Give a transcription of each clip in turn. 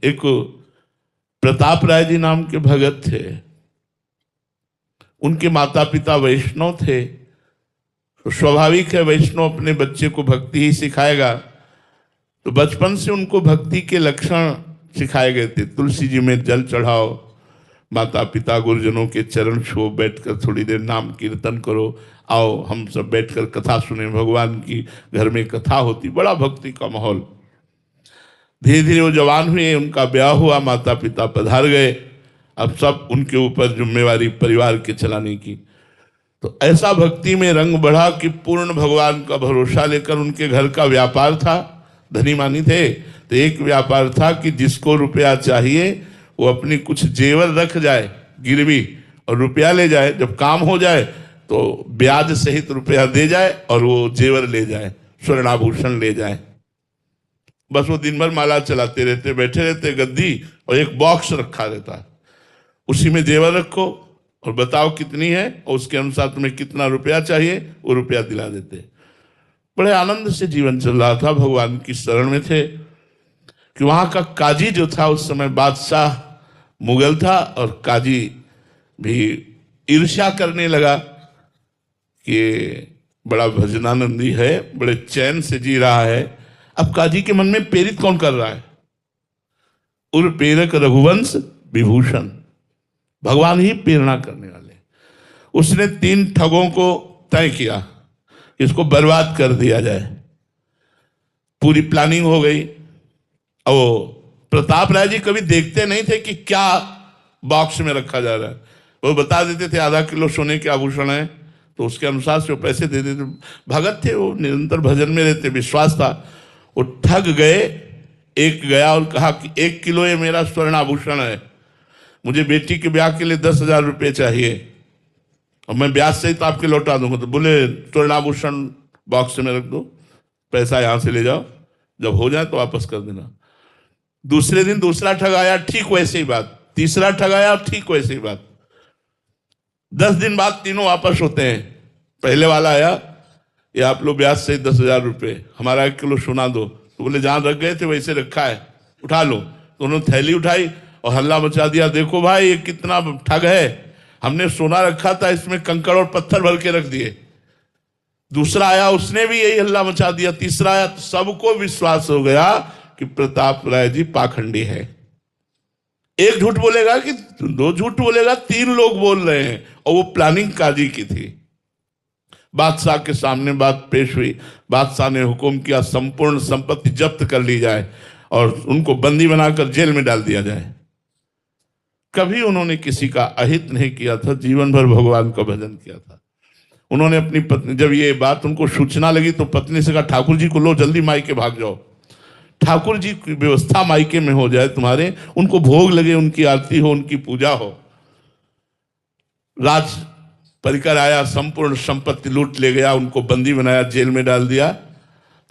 एक प्रताप राय जी नाम के भगत थे, उनके माता पिता वैष्णव थे। तो स्वाभाविक है वैष्णव अपने बच्चे को भक्ति ही सिखाएगा। तो बचपन से उनको भक्ति के लक्षण सिखाए गए थे। तुलसी जी में जल चढ़ाओ, माता पिता गुरुजनों के चरण छुओ, बैठकर थोड़ी देर नाम कीर्तन करो, आओ हम सब बैठकर कथा सुने, भगवान की घर में कथा होती, बड़ा भक्ति का माहौल। धीरे धीरे वो जवान हुए, उनका ब्याह हुआ, माता पिता पधार गए, अब सब उनके ऊपर जिम्मेवारी परिवार के चलाने की। तो ऐसा भक्ति में रंग बढ़ा कि पूर्ण भगवान का भरोसा लेकर, उनके घर का व्यापार था, धनी मानी थे, तो एक व्यापार था कि जिसको रुपया चाहिए वो अपनी कुछ जेवर रख जाए गिरवी और रुपया ले जाए, जब काम हो जाए तो ब्याज सहित रुपया दे जाए और वो जेवर ले जाए, स्वर्णाभूषण ले जाए। बस वो दिन भर माला चलाते रहते, बैठे रहते गद्दी, और एक बॉक्स रखा रहता है, उसी में जेवर रखो और बताओ कितनी है, और उसके अनुसार तुम्हें कितना रुपया चाहिए वो रुपया दिला देते। बड़े आनंद से जीवन चल रहा था, भगवान की शरण में थे कि वहां का काजी जो था, उस समय बादशाह मुगल था, और काजी भी ईर्ष्या करने लगा कि बड़ा भजनानंदी है, बड़े चैन से जी रहा है। अब काजी के मन में प्रेरित कौन कर रहा है? उर प्रेरक रघुवंश विभूषण, भगवान ही प्रेरणा करने वाले। उसने 3 ठगों को तय किया, इसको बर्बाद कर दिया जाए। पूरी प्लानिंग हो गई। और प्रताप राय जी कभी देखते नहीं थे कि क्या बॉक्स में रखा जा रहा है, वो बता देते थे आधा किलो सोने के आभूषण है, तो उसके अनुसार से वो पैसे दे देते। भगत थे वो, निरंतर भजन में रहते, विश्वास था। वो ठग गए। एक गया और कहा कि 1 किलो ये मेरा स्वर्ण आभूषण है, मुझे बेटी के ब्याह के लिए 10,000 रुपये चाहिए और मैं ब्याज सहित आपके लौटा दूंगा। तो बोले स्वर्ण आभूषण बॉक्स में रख दो, पैसा यहाँ से ले जाओ, जब हो जाए तो वापस कर देना। दूसरे दिन दूसरा ठग आया, ठीक वैसे ही बात। तीसरा ठग आया, ठीक वैसे ही बात। 10 दिन बाद तीनों वापस होते हैं। पहले वाला आया, ये आप लोग ब्याज से 10,000 रुपये, हमारा 1 किलो सोना दो। तो बोले जहां रख गए थे वैसे रखा है, उठा लो। तो उन्होंने थैली उठाई और हल्ला मचा दिया, देखो भाई ये कितना ठग है, हमने सोना रखा था, इसमें कंकड़ और पत्थर भर के रख दिए। दूसरा आया, उसने भी यही हल्ला मचा दिया। तीसरा आया, तो सबको विश्वास हो गया कि प्रताप राय जी पाखंडी है। एक झूठ बोलेगा कि 2 झूठ बोलेगा, 3 लोग बोल रहे हैं, और वो प्लानिंग काजी की थी। बादशाह के सामने बात पेश हुई। बादशाह ने हुक्म किया संपूर्ण संपत्ति जब्त कर ली जाए और उनको बंदी बनाकर जेल में डाल दिया जाए। कभी उन्होंने किसी का अहित नहीं किया था, जीवन भर भगवान का भजन किया था। उन्होंने अपनी पत्नी, जब ये बात उनको सूचना लगी तो पत्नी से कहा, ठाकुर जी को लो, जल्दी मायके भाग जाओ, ठाकुर जी की व्यवस्था मायके में हो जाए तुम्हारे, उनको भोग लगे, उनकी आरती हो, उनकी पूजा हो। राज परिकर आया, संपूर्ण संपत्ति लूट ले गया, उनको बंदी बनाया, जेल में डाल दिया।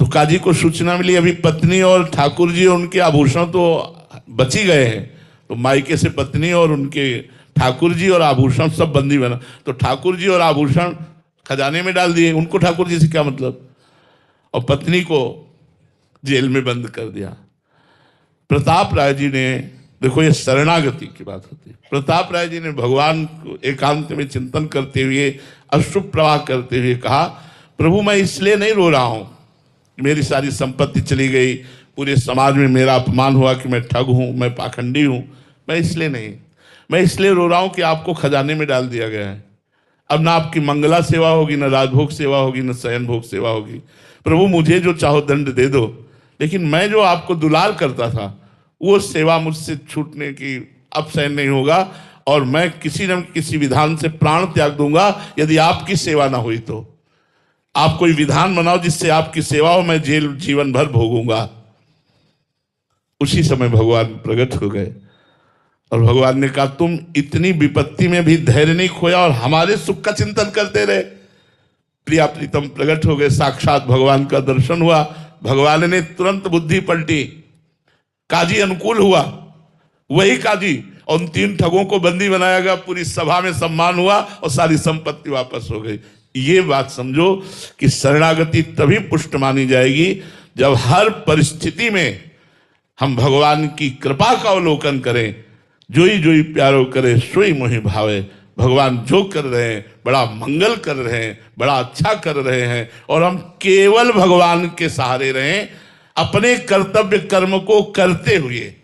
तो काजी को सूचना मिली अभी पत्नी और ठाकुर जी और उनके आभूषण तो बच ही गए हैं। तो मायके से पत्नी और उनके ठाकुर जी और आभूषण सब बंदी बना। तो ठाकुर जी और आभूषण खजाने में डाल दिए, उनको ठाकुर जी से क्या मतलब, और पत्नी को जेल में बंद कर दिया। प्रताप राय जी ने, देखो ये शरणागति की बात होती है, प्रताप राय जी ने भगवान को एकांत में चिंतन करते हुए, अश्रु प्रवाह करते हुए कहा, प्रभु मैं इसलिए नहीं रो रहा हूं, मेरी सारी संपत्ति चली गई, पूरे समाज में मेरा अपमान हुआ कि मैं ठग हूं, मैं पाखंडी हूं, मैं इसलिए नहीं, मैं इसलिए रो रहा हूं कि आपको खजाने में डाल दिया गया है। अब ना आपकी मंगला सेवा होगी, ना राजभोग सेवा होगी, ना शयन भोग सेवा होगी। प्रभु मुझे जो चाहो दंड दे दो, लेकिन मैं जो आपको दुलार करता था वो सेवा मुझसे छूटने की अब सहन नहीं होगा, और मैं किसी न किसी विधान से प्राण त्याग दूंगा यदि आपकी सेवा ना हुई तो। आप कोई विधान बनाओ जिससे आपकी सेवा हो, मैं जेल जीवन भर भोगूंगा। उसी समय भगवान प्रकट हो गए और भगवान ने कहा, तुम इतनी विपत्ति में भी धैर्य नहीं खोया और हमारे सुख का चिंतन करते रहे। प्रिया प्रीतम प्रकट हो गए, साक्षात भगवान का दर्शन हुआ। भगवान ने तुरंत बुद्धि पलटी, काजी अनुकूल हुआ, वही काजी, और उन 3 ठगों को बंदी बनाया गया, पूरी सभा में सम्मान हुआ और सारी संपत्ति वापस हो गई। ये बात समझो कि शरणागति तभी पुष्ट मानी जाएगी जब हर परिस्थिति में हम भगवान की कृपा का अवलोकन करें। जोई जोई प्यारो करे सोई मोहि भावे। भगवान जो कर रहे हैं बड़ा मंगल कर रहे हैं, बड़ा अच्छा कर रहे हैं, और हम केवल भगवान के सहारे रहें, अपने कर्तव्य कर्म को करते हुए।